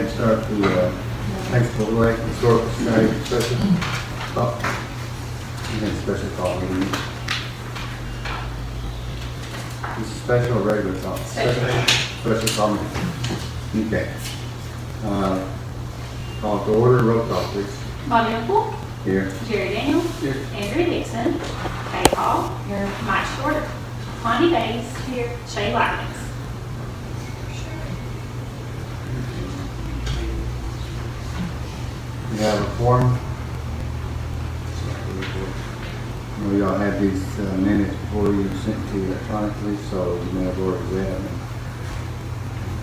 and start the Paintsville Lake Historical Society discussion. Special call meeting. This is special or regular call? Special call meeting. Okay. Call to order. Roll call, please. Bobby Uncle. Here. Jerry Daniels. Here. Andrew Dixon. Kay Paul. Here. Mike Short. Lonnie Days. Here. Shay Lyons. We have a form. We all have these minutes before you sent to you electronically, so you may have already read them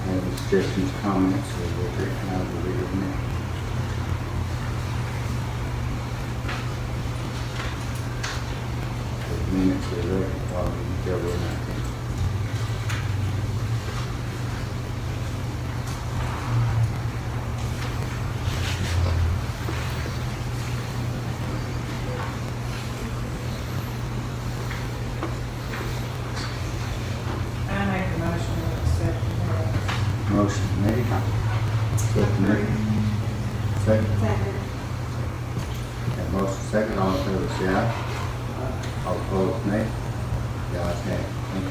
and have suggestions, comments, so we'll take time to read them. The minutes are ready, probably February 19th. Motion made. Second made. Second. That motion second. All in favor say aye. All opposed nay. The ayes have it. Thank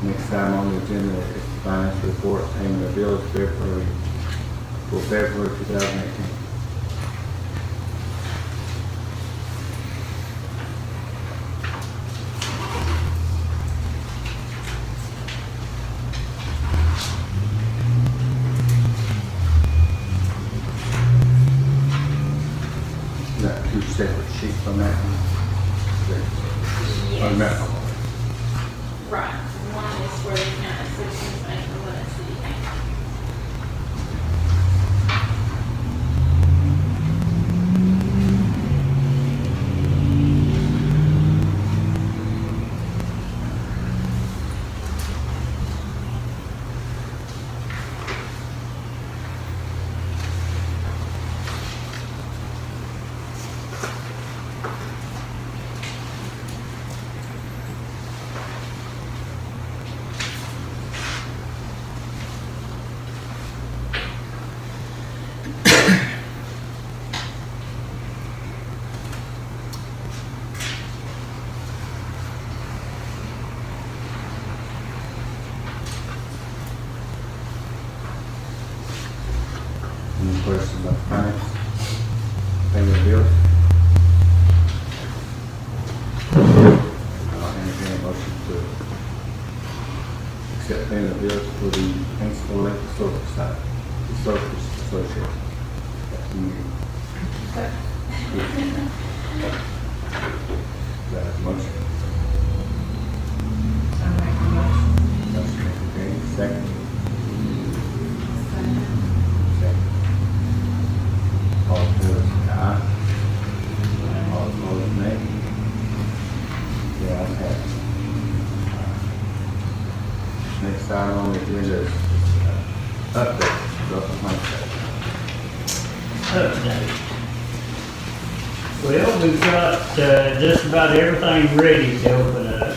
you. Next item on the agenda is the finance report, payment of bills for February 2018. Got two separate sheets on that one. On that one. Right. One is for the county assistance bank and one is city bank. Any questions about finance? Payment of bills? I'll entertain a motion to accept payment of bills for the Paintsville Lake Historical Association. That's a motion. Motion, okay, second. All in favor, say aye. All opposed, nay. The ayes have it. Next item on the agenda is update, Russell Homestead. Update. Well, we've got just about everything ready to open up.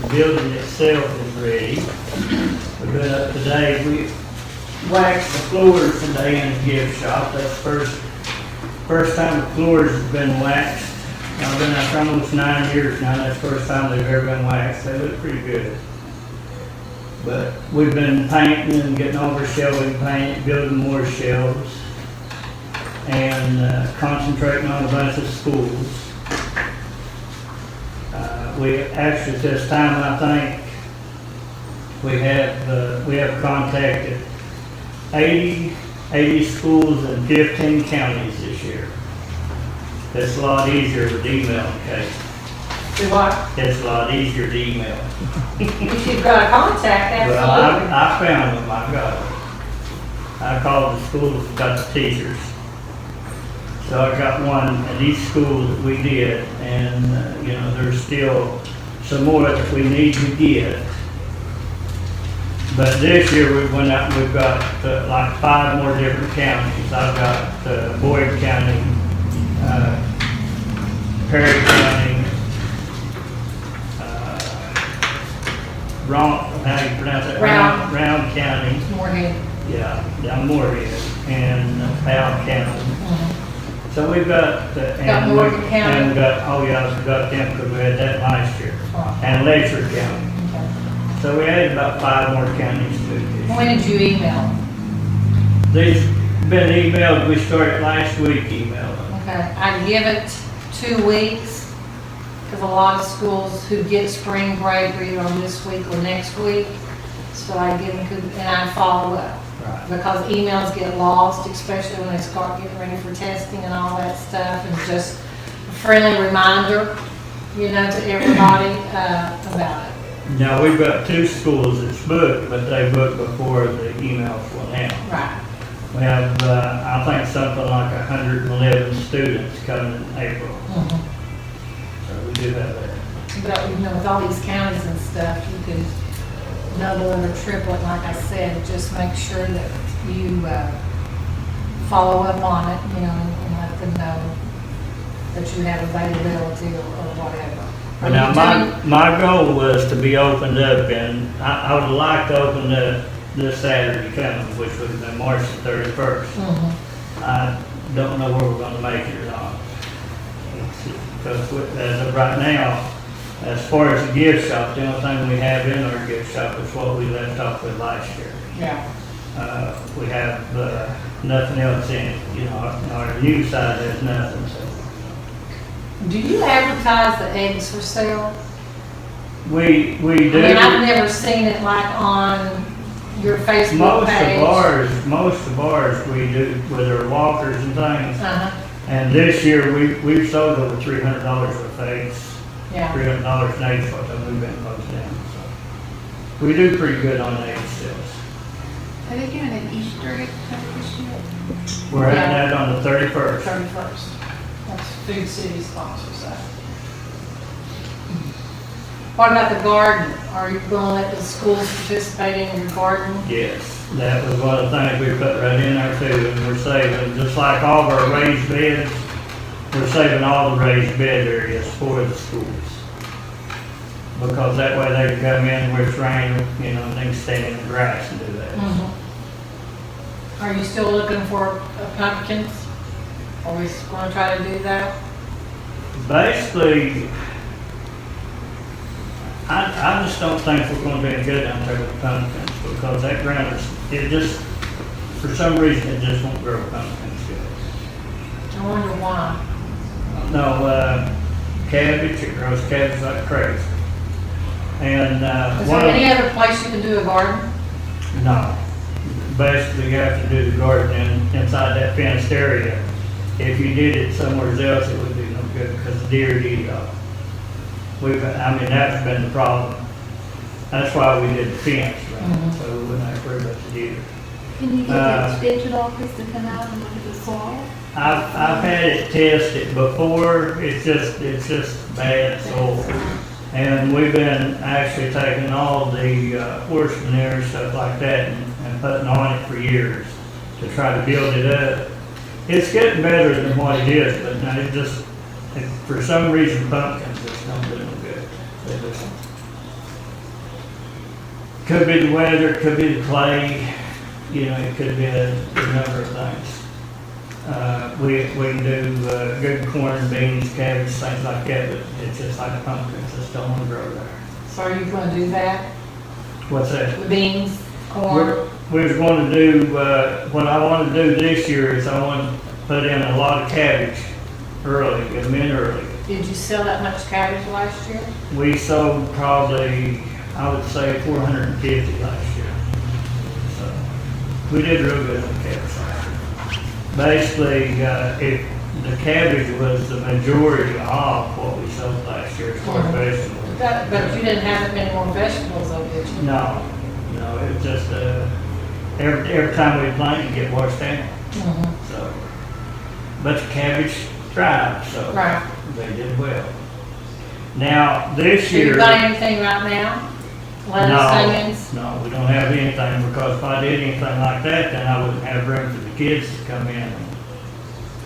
The building itself is ready. We've been up today. We waxed the floors today in the gift shop. That's the first time the floors have been waxed. I've been there for almost 9 years now. That's the first time they've ever been waxed. They look pretty good. But we've been painting and getting all our shelving painted, building more shelves, and concentrating on a bunch of schools. We actually, at this time, I think we have contacted 80 schools in 15 counties this year. It's a lot easier with email, okay? Do what? It's a lot easier to email. If you've got a contact, Well, absolutely. I found them, I got them. I called the schools, got the teachers. So I got one at each school that we did, and you know, there's still some more that we need to get. But this year we went out and we've got like 5 more different counties. I've got Boyd County, Perry County, how do you pronounce that? Round County, Moorhead. yeah, down Moorhead, and Powell County. So we've got, and we, Morgan County? and we got, oh yeah, we got them because we had that last year, Oh. and Letcher County. Okay. So we had about 5 more counties to do this. When did you email? These been emailed, we started last week emailing. Okay, I'd give it 2 weeks, because a lot of schools who get spring break are either on this week or next week. So I give them, and I follow up. Right. Because emails get lost, especially when they start getting ready for testing and all that stuff. And just a friendly reminder, to everybody about it. Now, we've got 2 schools that's booked, but they booked before the emails went out. Right. We have, I think something like 111 students coming in April, so we do have that. But, with all these counties and stuff, you could double it or triple it, like I said, just make sure that you follow up on it, and let them know that you have availability or whatever. Are Now, you doing- my goal was to be opened up, and I would like to open up this Saturday coming, which would have been March the 31st. I don't know where we're gonna make it or not. Because as of right now, as far as the gift shop, the only thing we have in our gift shop is what we left off with last year. Yeah. We have nothing else in it, our new side has nothing, so. Do you advertise the eggs for sale? We do. I mean, I've never seen it like on your Facebook page. Most of ours we do with our walkers and things. Uh-huh, And this year, we've sold over $300 worth of eggs, yeah. $300 an egg for them we've been posting down. So we do pretty good on egg sales. Are they doing an Easter egg hunt this year? We're having Yeah. that on the 31st. 31st. That's Food City sponsors that. What about the garden? Are you going to let the schools participate in your garden? Yes, that was one of the things we put right in there too, and we're saving, just like all of our raised beds, we're saving all the raised bed areas for the schools. Because that way they can come in where it's raining, and they can stand in the grass and do that. Are you still looking for pumpkins? Are we going to try to do that? Basically, I just don't think we're going to be any good down there with pumpkins, because that ground for some reason, it just won't grow pumpkins good. I wonder why. No, cabbage, it grows cabbage like crazy. And, Is there any other place you can do a garden? no, basically you have to do the garden inside that fenced area. If you did it somewhere else, it would do no good, because the deer would eat it all. That's been the problem. That's why we did the fence, right? So we wouldn't have to worry about the deer. Can you get the extension office to come out and look at the soil? I've had it tested before, it's just bad soil. And we've been actually taking all the horse manure, stuff like that, and putting on it for years to try to build it up. It's getting better than what it is, but now for some reason pumpkins just don't do no good. They just, could be the weather, could be the clay, it could be a number of things. We can do good corn, beans, cabbage, things like that, but it's just like pumpkins, just don't want to grow there. So are you going to do that? What's that? The beans, corn? We was going to do, what I want to do this year is I want to put in a lot of cabbage early, get them in early. Did you sell that much cabbage last year? We sold probably, I would say 450 last year. So we did real good on cabbage last year. Basically, if the cabbage was the majority of what we sold last year as far as vegetables. But you didn't have that many more vegetables though, did you? No, it was just, every time we plant, you get washed down. So, but the cabbage thrived, so Right. they did well. Now, this Do you year. got anything right now? Lettuce, onions? No, we don't have anything, because if I did anything like that, then I wouldn't have room for the kids to come in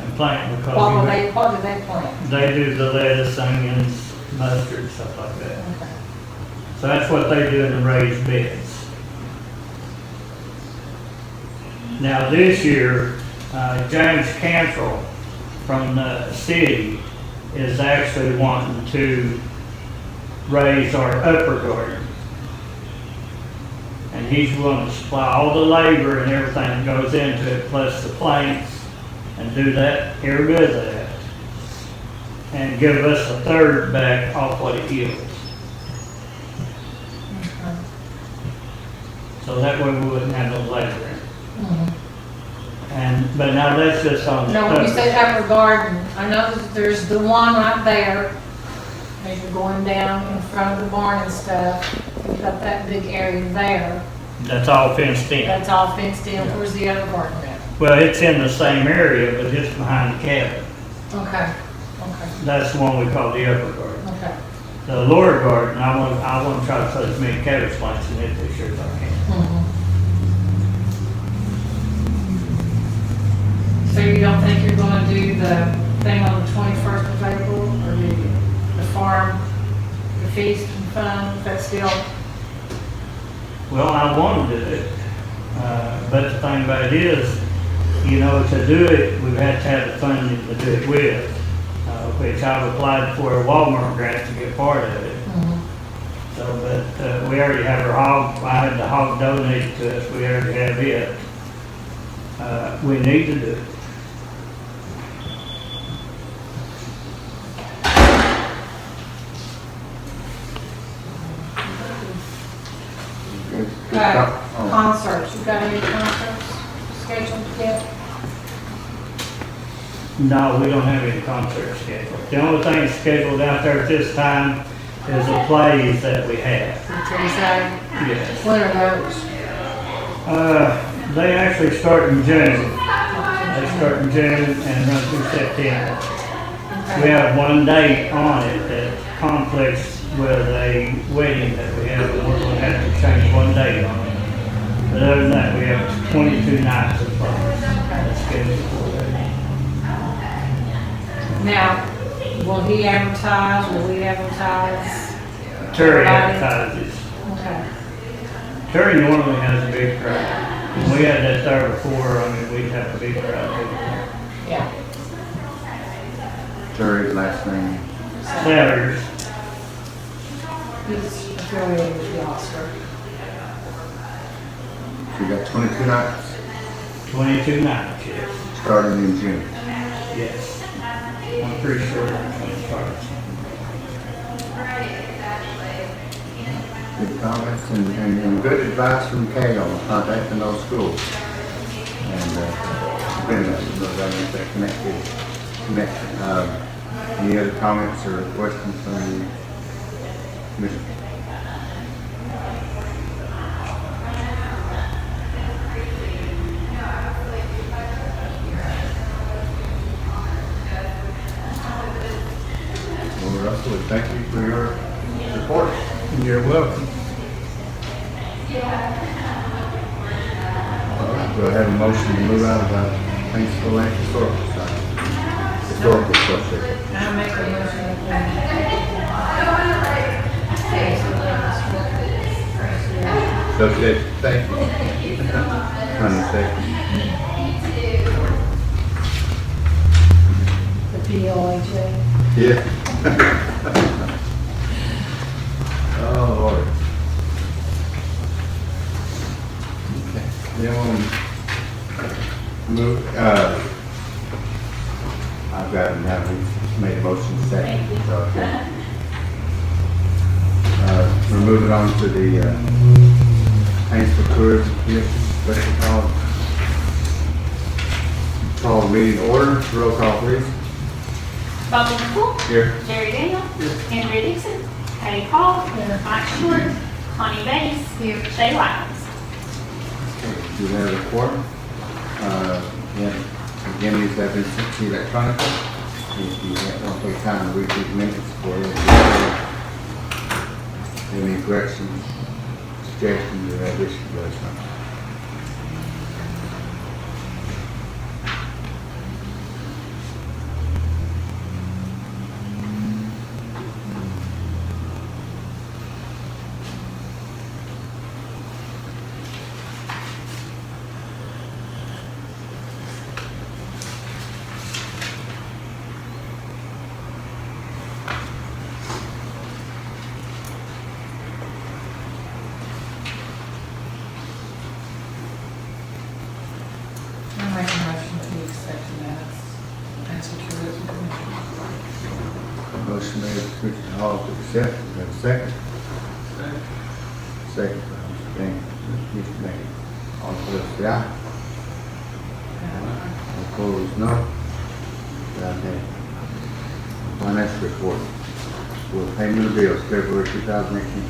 and plant, because What do they plant? they do the lettuce, onions, mustard, stuff like that. Okay. So that's what they do in the raised beds. Now, this year, James Cantrell from the city is actually wanting to raise our upper garden. And he's willing to supply all the labor and everything that goes into it, plus the plants, and do that, every bit of that. And give us a third back off what it yields. So that way we wouldn't have no labor. But now that's just on the. No, when you say upper garden, I know that there's the one right there, as you're going down in front of the barn and stuff, you've got that big area there, That's all fenced in. that's all fenced in. Where's the other garden at? Well, it's in the same area, but just behind the cabin. Okay, That's the one we call the upper garden. okay. The lower garden, I want to try to put as many cabbage plants in it this year as I can. So you don't think you're gonna do the thing on the 21st of April, or do you? The farm, the feast and fun, that's still, Well, I want to do it, but the thing about it is, you know, to do it, we've had to have the funding to do it with, which I've applied for a Walmart grant to get part of it. So, but we already have our hog, I had the hog donated to us, we already have it. We need to do it. concerts, you got any concerts scheduled yet? No, we don't have any concerts scheduled. The only thing scheduled out there at this time is the plays that we have. Yes. When are those? They actually start in June. They start in June and run through September. We have one date on it that conflicts with a wedding that we have, and we're going to have to change one date on it. But other than that, we have 22 nights of fun that's scheduled for that. Now, will he advertise, will we advertise? Terry Everybody? advertises. Okay. Terry normally has a big crowd. When we had that there before, I mean, we'd have a big crowd. Yeah. Terry's last name. Sellers, He's affiliated with the Oscar. You got 22 nights 22 nights, yes. starting in June. Yes. I'm pretty sure that's when it starts. Good comments and good advice from Kay on contacting those schools. And been that connection. Any other comments or questions from the commission? Well, Russell, thank you for your report. You're welcome. All right, we'll have a motion to move out of the Paintsville Historical Association. I'll make a motion. Association, thank you. Honey, second. The POHA. Yeah. Oh, Lord. Okay. Then we'll move, I've got it now, we made a motion second. So, okay. We're moving on to the Paintsville Tourism Commission, special call. Call the meeting to order, roll call please. Bubba Nickel, Here. Jerry Daniel, Henry Dixon, Patty Hall, Mike Short, Connie Bates, Shay Lyons. Do we have a quorum? Yeah, again, these have been sent to you electronically. If you don't take time to read these minutes for it, any corrections, suggestions, or additions, let us know. Motion made by Commissioner Hall to accept. We have a second. Second by Mr. Gaines. Mr. Gaines. All in favor, say aye. All opposed, no. The ayes have it. Financial report for payment of bills, February 2018.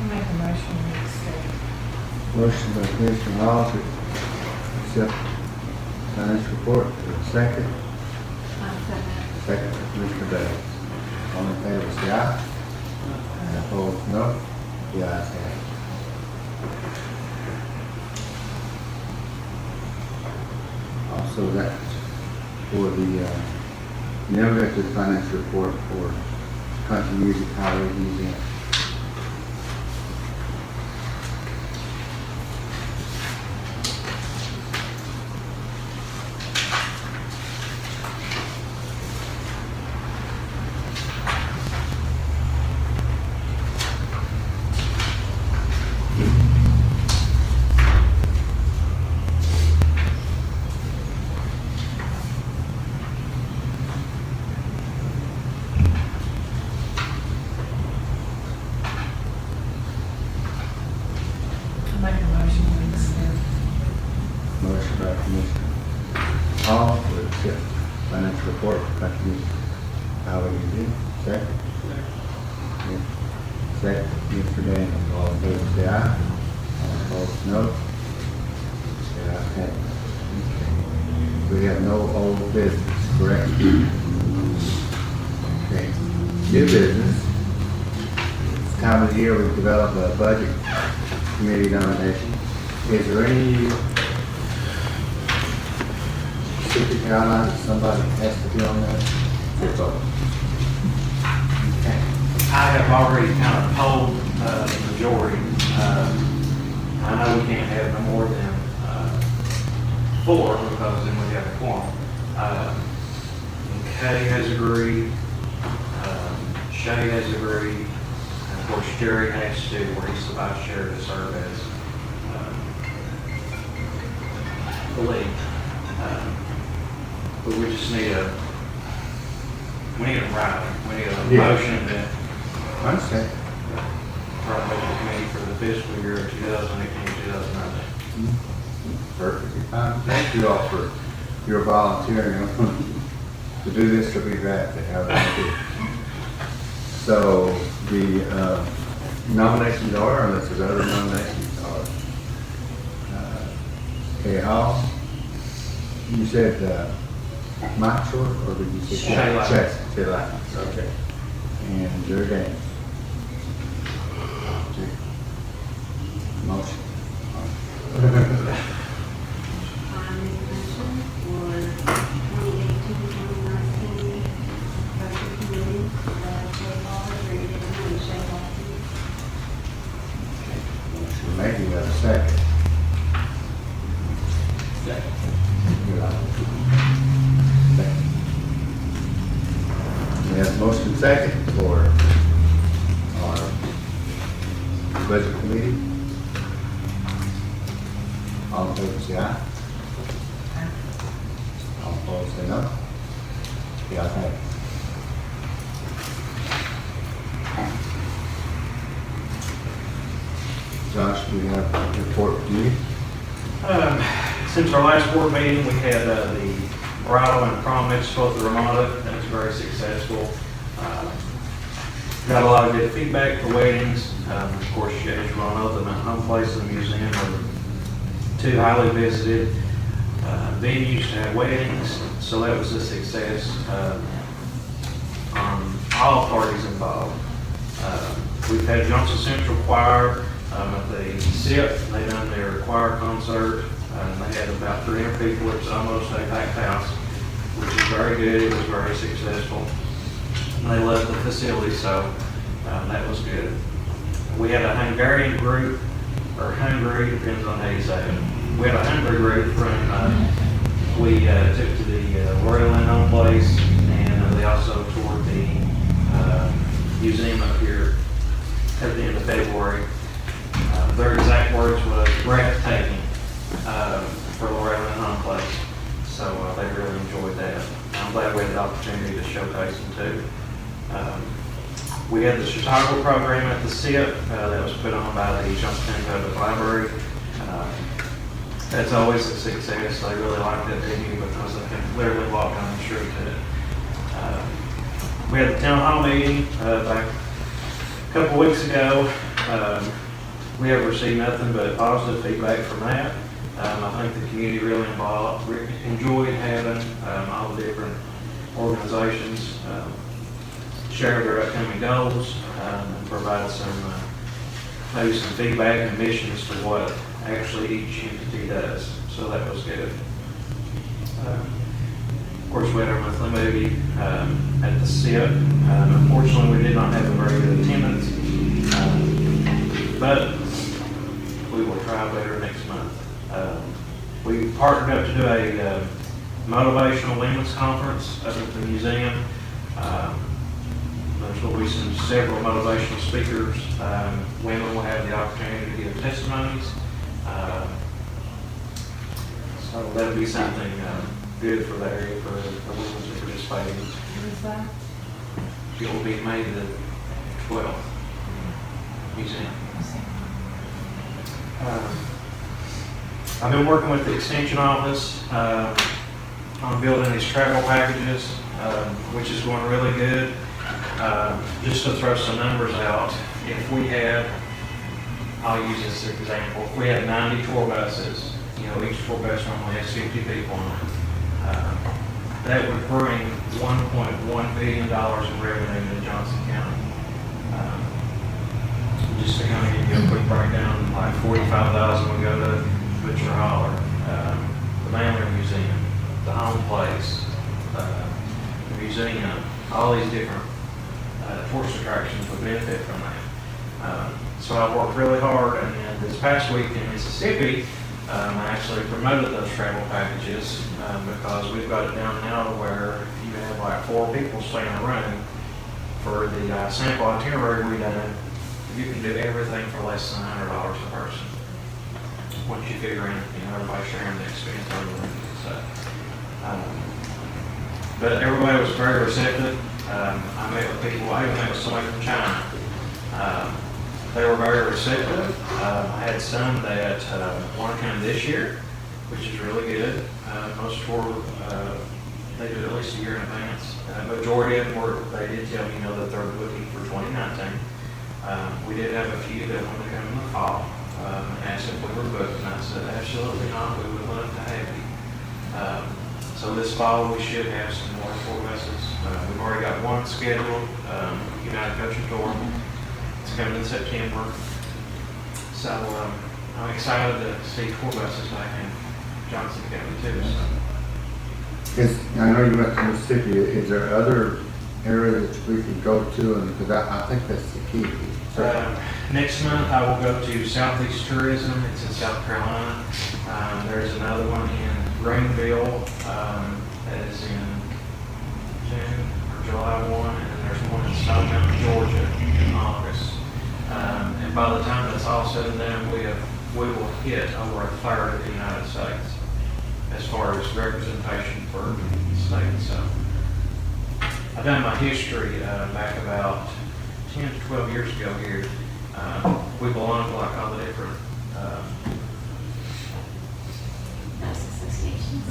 Make a motion to accept. Motion by Commissioner Hall to accept financial report. Is there a second? Second by Commissioner Davis. All in favor, say aye. And opposed, no. The ayes have it. Also, that's for the negative financial report for Country Music Highway Museum. Make a motion to accept. Motion by Commissioner Hall to accept financial report for Country Music Highway Museum. Second? Yeah. Second, Mr. Daniels. All in favor, say aye. All opposed, no. The ayes have it. Okay. We have no old business, correct? Okay. New business. This time of the year, we develop a budget committee nomination. Is there any specific guidelines that somebody has to be on that? Yes, sir. Okay. I have already kind of polled the majority. I know we can't have no more than 4 because then we have a quorum. Kay has agreed, Shay has agreed, and of course Jerry has to, where he's the vice chair, to serve as the lead. But we just need a writing. We need a Yeah. motion that I understand. for our budget committee for the fiscal year of 2018-2019. Perfectly fine. Thank you all for your volunteering to do this to be drafted, however you do. So the nominations are, unless there's other nominations, are Kay Hall. You said Mike Short, or did you say? Shay Light. Shay Light. Okay. And Jerry Daniels. Motion. I make a motion for 2018-2019 budget committee, Jay Hall, Jerry Daniels, and Shay Lawson. Motion made, you have a second. Second. We have a motion second for our budget committee. All in favor, say aye. All opposed, say no. The ayes have it. Josh, do you have a report for you? Since our last board meeting, we had the bridal and prom mitzvah at the Ramada. That was very successful. Got a lot of good feedback for weddings. Of course, as you all know, the Mountain Home Place and the museum are two highly visited venues to have weddings, so that was a success on all parties involved. We've had Johnson Central Choir at the SIP. They done their choir concert. They had about 300 people. It was almost a packed house, which is very good. It was very successful. They loved the facility, so that was good. We had a Hungarian group, or Hungary, depends on how you say it. We had a Hungary group from, we took to the Royal Inn Home Place, and they also toured the museum up here at the end of February. Their exact words was breathtaking for Royal Inn Home Place, so they really enjoyed that. I'm glad we had the opportunity to showcase them too. We had the Chicago program at the SIP that was put on by the Johnson County Public Library. That's always a success. They really like that venue because they can literally walk down the street to it. We had the town hall meeting back a couple weeks ago. We have received nothing but positive feedback from that. I think the community really enjoyed having all the different organizations share their upcoming goals and provide maybe some feedback and missions to what actually each entity does. So that was good. Of course, we had our monthly movie at the SIP. Unfortunately, we did not have a very good attendance, but we will try better next month. We partnered up to do a motivational women's conference up at the museum. There's will be several motivational speakers. Women will have the opportunity to give testimonies. So that'll be something good for the area for the women to participate in. What is that? It will be May the 12th. Museum. I've been working with the extension office on building these travel packages, which is going really good. Just to throw some numbers out, if we had, I'll use this as an example, if we had 90 tour buses, each tour bus normally has 50 people on it, that would bring $1.1 billion in revenue to Johnson County. Just to kind of give you a quick breakdown, like $45,000 would go to Butcher Holler, the Manly Museum, the Home Place, the museum, all these different tourist attractions would benefit from that. So I worked really hard, and then this past week in Mississippi, I actually promoted those travel packages because we've got it down now to where you have like 4 people staying in a room. For the sample itinerary we done, you can do everything for less than $100 a person. Once you figure in, everybody sharing the expense over there. So, but everybody was very receptive. I met with people, I even met with somebody from China. They were very receptive. I had some that want to come this year, which is really good. Most tour, they do it at least a year in advance. Majority of them were, they did tell me, that they're looking for 2019. We did have a few that wanted to come in the fall and asked if we were booked, and I said, absolutely not, we would love to have you. So this fall we should have some more tour buses. We've already got one scheduled, United Coach Tour. It's coming in September. So I'm excited to see tour buses back in Johnson County too. So. I know you went to Mississippi. Is there other areas that we could go to? And because I think that's the key. Next month I will go to Southeast Tourism. It's in South Carolina. There's another one in Greenville that is in June or July 1, and then there's one in Stone Mountain, Georgia in August. And by the time that's all said and done, we will hit over a third of the United States as far as representation for the state. So I've done my history back about 10 to 12 years ago here. We belong to like all the different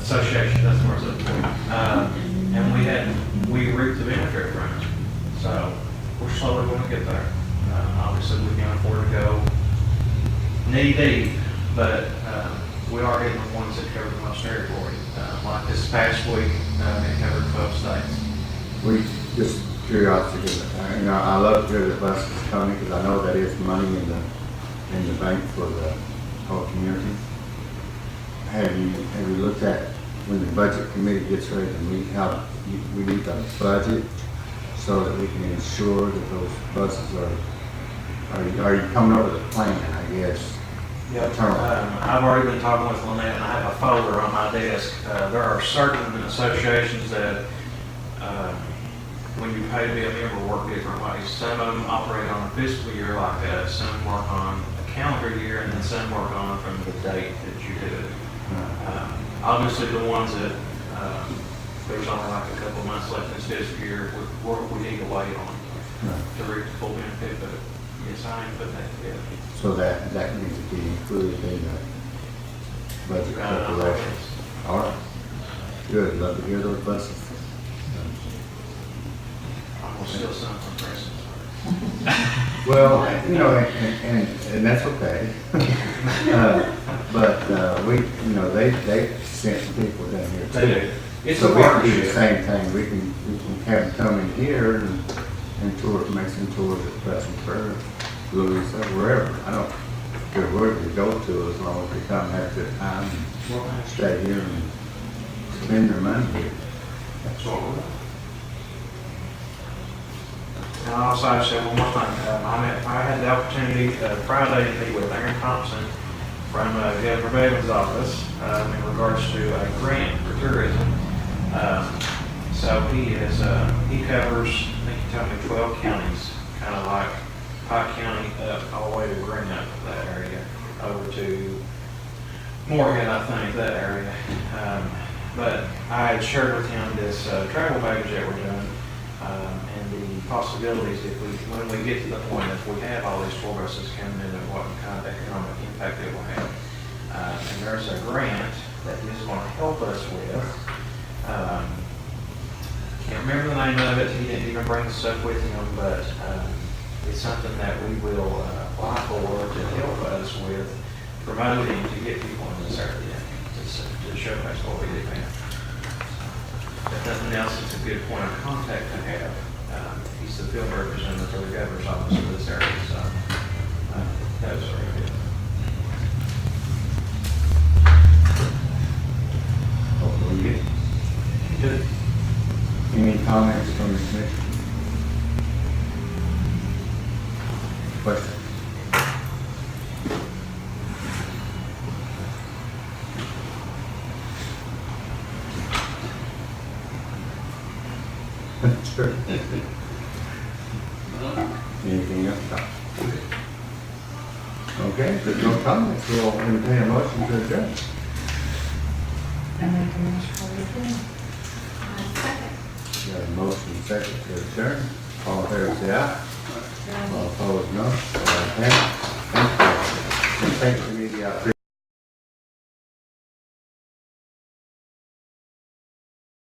associations, that's where it's at. And we reaped the benefit from it. So we're slowly going to get there. Obviously, we can't afford to go knee deep, but we are hitting the ones that cover the most territory. Like this past week, it covered 12 states. We, just curiosity, you know, I love to hear the buses coming, because I know that is money in the bank for the whole community. Have you looked at, when the budget committee gets ready to meet, how we need to budget so that we can ensure that those buses are you coming over the plan, I guess? Yep. Term. I've already been talking with Lynette, and I have a folder on my desk. There are certain associations that, when you pay to be a member, work different ways. Some of them operate on a fiscal year like that, some work on a calendar year, and then some work on from the date that you do it. Obviously, the ones that there's only like a couple of months left in this fiscal year, we need to wait on to reap the full benefit, but yes, I am putting that together. So that needs to be included in the budget calculation. All right. Good, love to hear those buses. I will steal some from Preston. Well, you know, and that's okay. But we, you know, they sent some people down here too. They do. It's a So we can do the partnership. same thing. We can have them come in here and tour, make some tours at Pleasant Prairie, Louisa, wherever. I don't care where they go to, as long as they come and have a good time and stay here and spend their money here. That's what we're doing. And also, I said one more thing. I had the opportunity Friday to meet with Aaron Thompson from Governor Bevan's office in regards to a grant for tourism. So he covers, I think he told me 12 counties, kind of like Pike County up all the way to Green up that area, over to Moorhead, I think, that area. But I had shared with him this travel package that we're doing, and the possibilities when we get to the point if we have all these tour buses coming in, and what kind of economic impact it will have. And there's a grant that he's going to help us with. Can't remember the name of it. He didn't even bring the stuff with him, but it's something that we will apply for to help us with promoting to get people in this area to showcase what we do now. If nothing else, it's a good point of contact to have. He's the field representative for the governor's office for this area, so that was very good. Hopefully we get Good. any comments from the commission? Questions? Sure. Anything else? Okay, if there's no comments, we'll entertain a motion to adjourn. I make a motion for it. Got a motion second to adjourn. All in favor, say aye. All opposed, no. All right, thank you. And thank you, media.